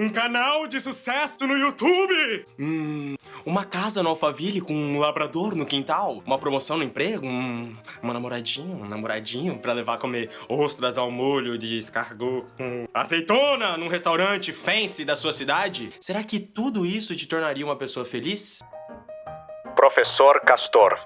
Um canal de sucesso no YouTube! Uma casa no Alphaville com um labrador no quintal? Uma promoção no emprego? Uma namoradinha, um namoradinho pra levar a comer ostras ao molho de escargot com azeitona num restaurante fancy da sua cidade? Será que tudo isso te tornaria uma pessoa feliz? Professor Castor.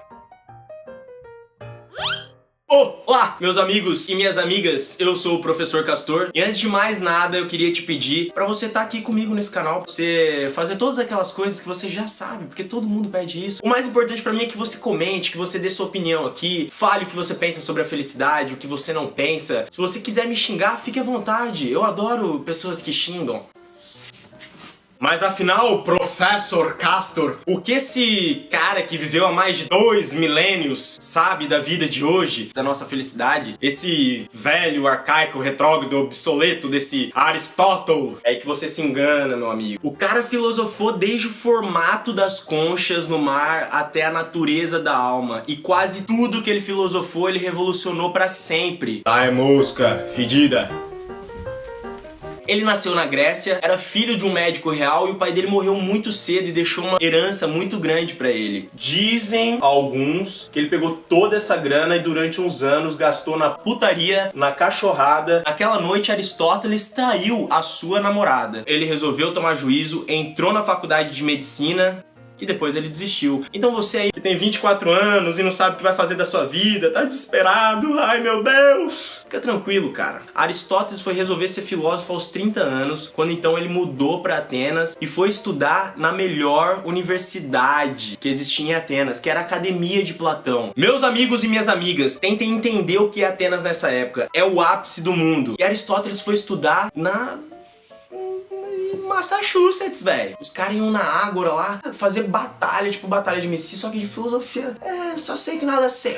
Olá, meus amigos e minhas amigas, eu sou o Professor Castor e antes de mais nada eu queria te pedir pra você estar aqui comigo nesse canal, pra você fazer todas aquelas coisas que você já sabe, porque todo mundo pede isso. O mais importante pra mim é que você comente, que você dê sua opinião aqui, fale o que você pensa sobre a felicidade, o que você não pensa. Se você quiser me xingar, fique à vontade, eu adoro pessoas que xingam. Mas afinal, Professor Castor, o que esse cara que viveu há mais de 2 milênios sabe da vida de hoje, da nossa felicidade? Esse velho, arcaico, retrógrado, obsoleto desse Aristóteles? É que você se engana, meu amigo. O cara filosofou desde o formato das conchas no mar até a natureza da alma. E quase tudo que ele filosofou, ele revolucionou pra sempre. Ai, mosca, fedida. Ele nasceu na Grécia, era filho de um médico real e o pai dele morreu muito cedo e deixou uma herança muito grande pra ele. Dizem alguns que ele pegou toda essa grana e durante uns anos gastou na putaria, na cachorrada. Naquela noite Aristóteles traiu a sua namorada. Ele resolveu tomar juízo, entrou na faculdade de medicina e depois ele desistiu. Então você aí que tem 24 anos e não sabe o que vai fazer da sua vida, tá desesperado, ai meu Deus! Fica tranquilo, cara. Aristóteles foi resolver ser filósofo aos 30 anos, quando então ele mudou pra Atenas e foi estudar na melhor universidade que existia em Atenas, que era a Academia de Platão. Meus amigos e minhas amigas, tentem entender o que é Atenas nessa época. É o ápice do mundo. E Aristóteles foi estudar na Massachusetts, velho. Os caras iam na Ágora lá fazer batalha, tipo batalha de Messi, só que de filosofia. Só sei que nada sei.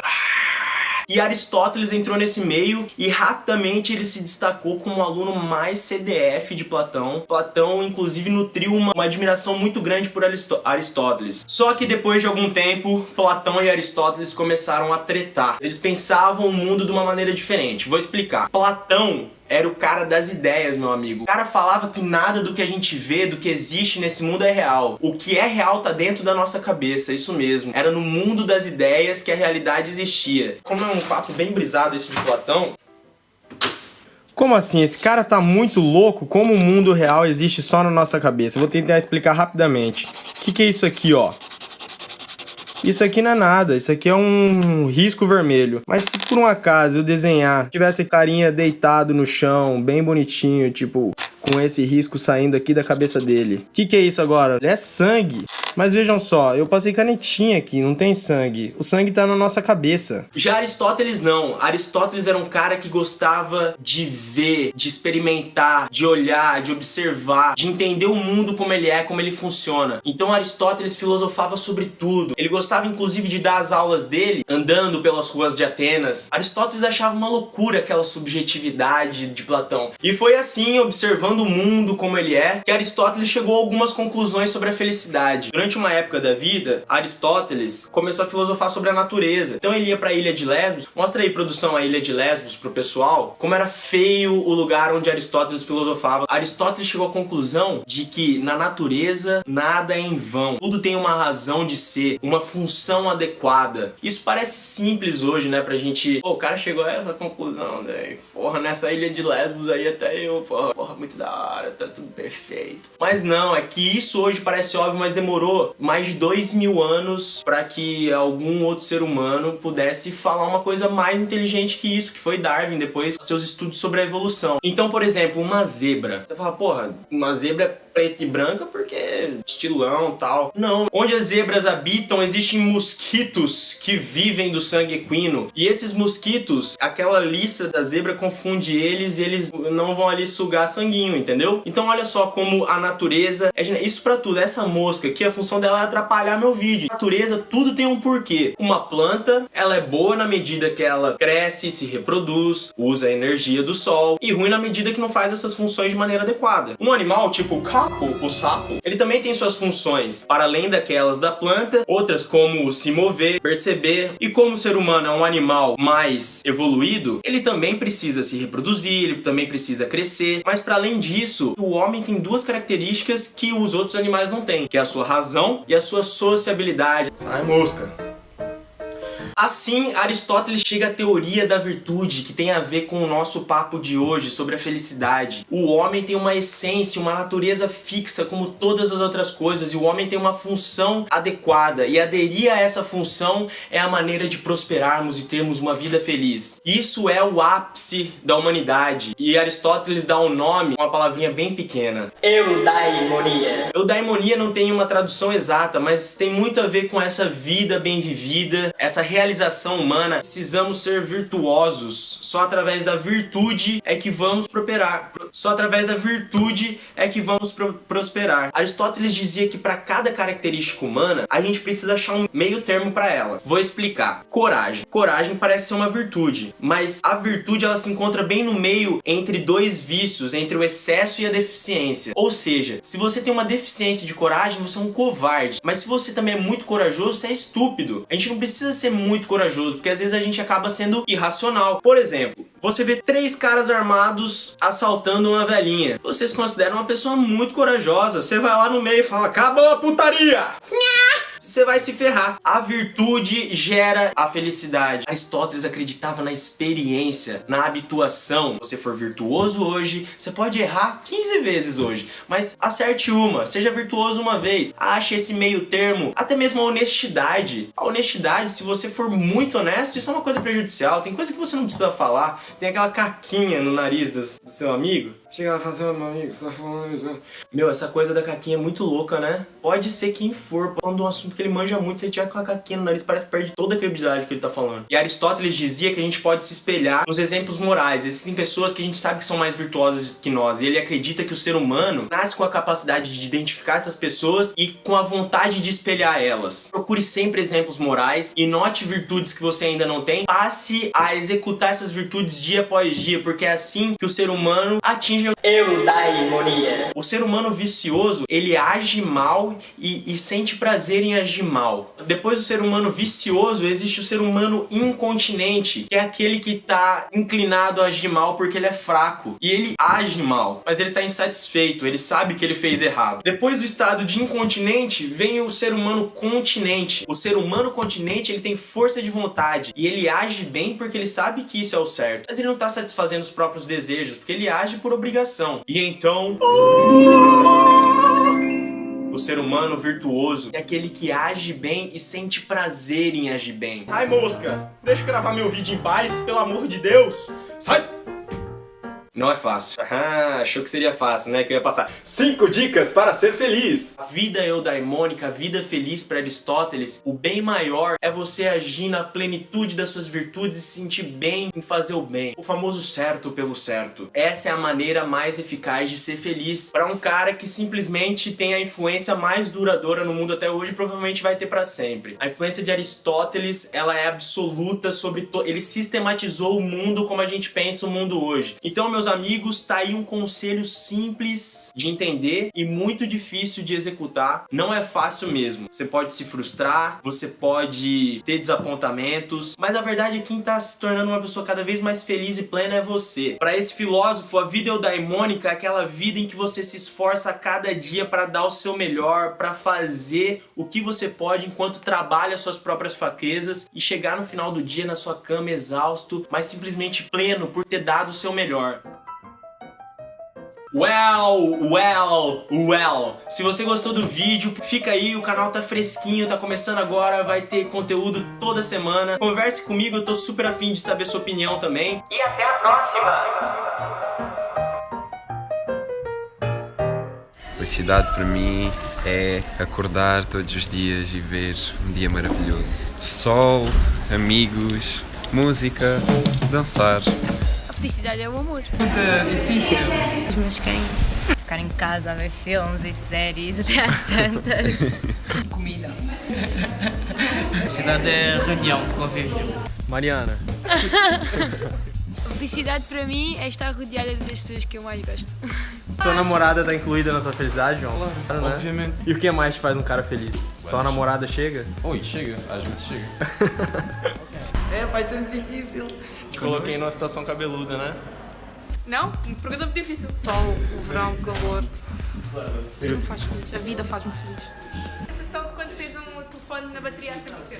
E Aristóteles entrou nesse meio e rapidamente ele se destacou como o aluno mais CDF de Platão. Platão, inclusive, nutriu uma admiração muito grande por Aristóteles. Só que depois de algum tempo, Platão e Aristóteles começaram a tretar. Eles pensavam o mundo de uma maneira diferente. Vou explicar. Platão era o cara das ideias, meu amigo. O cara falava que nada do que a gente vê, do que existe nesse mundo é real. O que é real tá dentro da nossa cabeça, isso mesmo. Era no mundo das ideias que a realidade existia. Como é um papo bem brisado esse de Platão. Como assim? Esse cara tá muito louco? Como o mundo real existe só na nossa cabeça? Vou tentar explicar rapidamente. O que é isso aqui, ó? Isso aqui não é nada, isso aqui é um risco vermelho. Mas se por um acaso eu desenhar, tivesse carinha deitado no chão, bem bonitinho, tipo, com esse risco saindo aqui da cabeça dele. O que é isso agora? É sangue. Mas vejam só, eu passei canetinha aqui, não tem sangue. O sangue tá na nossa cabeça. Já Aristóteles não. Aristóteles era um cara que gostava de ver, de experimentar, de olhar, de observar, de entender o mundo como ele é, como ele funciona. Então Aristóteles filosofava sobre tudo. Ele gostava inclusive de dar as aulas dele andando pelas ruas de Atenas. Aristóteles achava uma loucura aquela subjetividade de Platão. E foi assim, observando o mundo como ele é, que Aristóteles chegou a algumas conclusões sobre a felicidade. Durante uma época da vida, Aristóteles começou a filosofar sobre a natureza. Então ele ia pra ilha de Lesbos. Mostra aí, produção, a ilha de Lesbos pro pessoal. Como era feio o lugar onde Aristóteles filosofava. Aristóteles chegou à conclusão de que na natureza nada é em vão. Tudo tem uma razão de ser, uma função adequada. Isso parece simples hoje, né, pra gente... Pô, o cara chegou a essa conclusão, né? Porra, nessa ilha de Lesbos aí até eu, porra, muito da hora, tá tudo perfeito. Mas não, é que isso hoje parece óbvio, mas demorou mais de 2000 anos para que algum outro ser humano pudesse falar uma coisa mais inteligente que isso, que foi Darwin, depois seus estudos sobre a evolução. Então, por exemplo, uma zebra. Você fala, porra, uma zebra é preta e branca porque estilão e tal. Não. Onde as zebras habitam, existem mosquitos que vivem do sangue equino. E esses mosquitos, aquela lista da zebra confunde eles e eles não vão ali sugar sanguinho, entendeu? Então olha só como a natureza... Isso pra tudo. Essa mosca aqui, a função dela é atrapalhar meu vídeo. A natureza, tudo tem um porquê. Uma planta, ela é boa na medida que ela cresce, se reproduz, usa a energia do sol. E ruim na medida que não faz essas funções de maneira adequada. Um animal tipo o sapo, ele também tem suas funções, para além daquelas da planta, outras como se mover, perceber, e como o ser humano é um animal mais evoluído, ele também precisa se reproduzir, ele também precisa crescer, mas para além disso, o homem tem duas características que os outros animais não têm, que é a sua razão e a sua sociabilidade. Sai, mosca! Assim, Aristóteles chega à teoria da virtude, que tem a ver com o nosso papo de hoje sobre a felicidade. O homem tem uma essência, uma natureza fixa como todas as outras coisas, e o homem tem uma função adequada, e aderir a essa função é a maneira de prosperarmos e termos uma vida feliz. Isso é o ápice da humanidade, e Aristóteles dá um nome, uma palavrinha bem pequena: eudaimonia. Eudaimonia não tem uma tradução exata, mas tem muito a ver com essa vida bem vivida, essa realização humana. Precisamos ser virtuosos. Só através da virtude é que vamos prosperar. Só através da virtude é que vamos prosperar. Aristóteles dizia que para cada característica humana, a gente precisa achar um meio termo para ela. Vou explicar. Coragem. Coragem parece ser uma virtude, mas a virtude ela se encontra bem no meio entre dois vícios, entre o excesso e a deficiência. Ou seja, se você tem uma deficiência de coragem, você é um covarde. Mas se você também é muito corajoso, você é estúpido. A gente não precisa ser muito corajoso, porque às vezes a gente acaba sendo irracional. Por exemplo, você vê 3 caras armados assaltando uma velhinha. Você se considera uma pessoa muito corajosa. Você vai lá no meio e fala: acabou a putaria! Você vai se ferrar. A virtude gera a felicidade. Aristóteles acreditava na experiência, na habituação. Se você for virtuoso hoje, você pode errar 15 vezes hoje, mas acerte uma, seja virtuoso uma vez. Ache esse meio termo, até mesmo a honestidade. A honestidade, se você for muito honesto, isso é uma coisa prejudicial. Tem coisa que você não precisa falar. Tem aquela caquinha no nariz do seu amigo. Chega lá e fala assim: meu amigo, você tá falando... Meu, essa coisa da caquinha é muito louca, né? Pode ser quem for, falando de um assunto que ele manja muito, se ele tiver com a caquinha no nariz, parece que perde toda a credibilidade que ele tá falando. E Aristóteles dizia que a gente pode se espelhar nos exemplos morais. Existem pessoas que a gente sabe que são mais virtuosas que nós, e ele acredita que o ser humano nasce com a capacidade de identificar essas pessoas e com a vontade de espelhar elas. Procure sempre exemplos morais e note virtudes que você ainda não tem. Passe a executar essas virtudes dia após dia, porque é assim que o ser humano atinge a eudaimonia. O ser humano vicioso, ele age mal e sente prazer em agir mal. Depois do ser humano vicioso, existe o ser humano incontinente, que é aquele que tá inclinado a agir mal porque ele é fraco. E ele age mal, mas ele tá insatisfeito, ele sabe que ele fez errado. Depois do estado de incontinente, vem o ser humano continente. O ser humano continente, ele tem força de vontade e ele age bem porque ele sabe que isso é o certo. Mas ele não tá satisfazendo os próprios desejos, porque ele age por obrigação. E então... O ser humano virtuoso é aquele que age bem e sente prazer em agir bem. Sai, mosca! Deixa eu gravar meu vídeo em paz, pelo amor de Deus! Sai! Não é fácil. Ah, achou que seria fácil, né? Que eu ia passar 5 dicas para ser feliz. A vida eudaimônica, a vida feliz para Aristóteles, o bem maior é você agir na plenitude das suas virtudes e se sentir bem em fazer o bem. O famoso certo pelo certo. Essa é a maneira mais eficaz de ser feliz. Para um cara que simplesmente tem a influência mais duradoura no mundo até hoje, provavelmente vai ter para sempre. A influência de Aristóteles, ela é absoluta sobre... Ele sistematizou o mundo como a gente pensa o mundo hoje. Então, meus amigos, tá aí um conselho simples de entender e muito difícil de executar. Não é fácil mesmo. Você pode se frustrar, você pode ter desapontamentos, mas a verdade é que quem tá se tornando uma pessoa cada vez mais feliz e plena é você. Para esse filósofo, a vida eudaimônica é aquela vida em que você se esforça a cada dia para dar o seu melhor, para fazer o que você pode enquanto trabalha suas próprias fraquezas e chegar no final do dia na sua cama exausto, mas simplesmente pleno por ter dado o seu melhor. Well. Se você gostou do vídeo, fica aí, o canal tá fresquinho, tá começando agora, vai ter conteúdo toda semana. Converse comigo, eu tô super afim de saber sua opinião também. E até a próxima! Felicidade para mim é acordar todos os dias e ver um dia maravilhoso. Sol, amigos, música, dançar. A felicidade é o amor. Muito difícil. Os meus cães. Ficar em casa a ver filmes e séries até às tantas. Comida. A felicidade é reunião de convívio. Mariana. Felicidade para mim é estar rodeada das pessoas que eu mais gosto. Sua namorada tá incluída na sua felicidade, João? Claro, né? Obviamente. E o que mais te faz um cara feliz? Só a namorada chega? Oi, chega. Às vezes chega. Vai ser muito difícil. Te coloquei numa situação cabeluda, né? Não, pergunta muito difícil. Sol, o verão, o calor. Não me faz feliz. A vida faz-me feliz. A sensação de quando tens um telefone na bateria a 100%.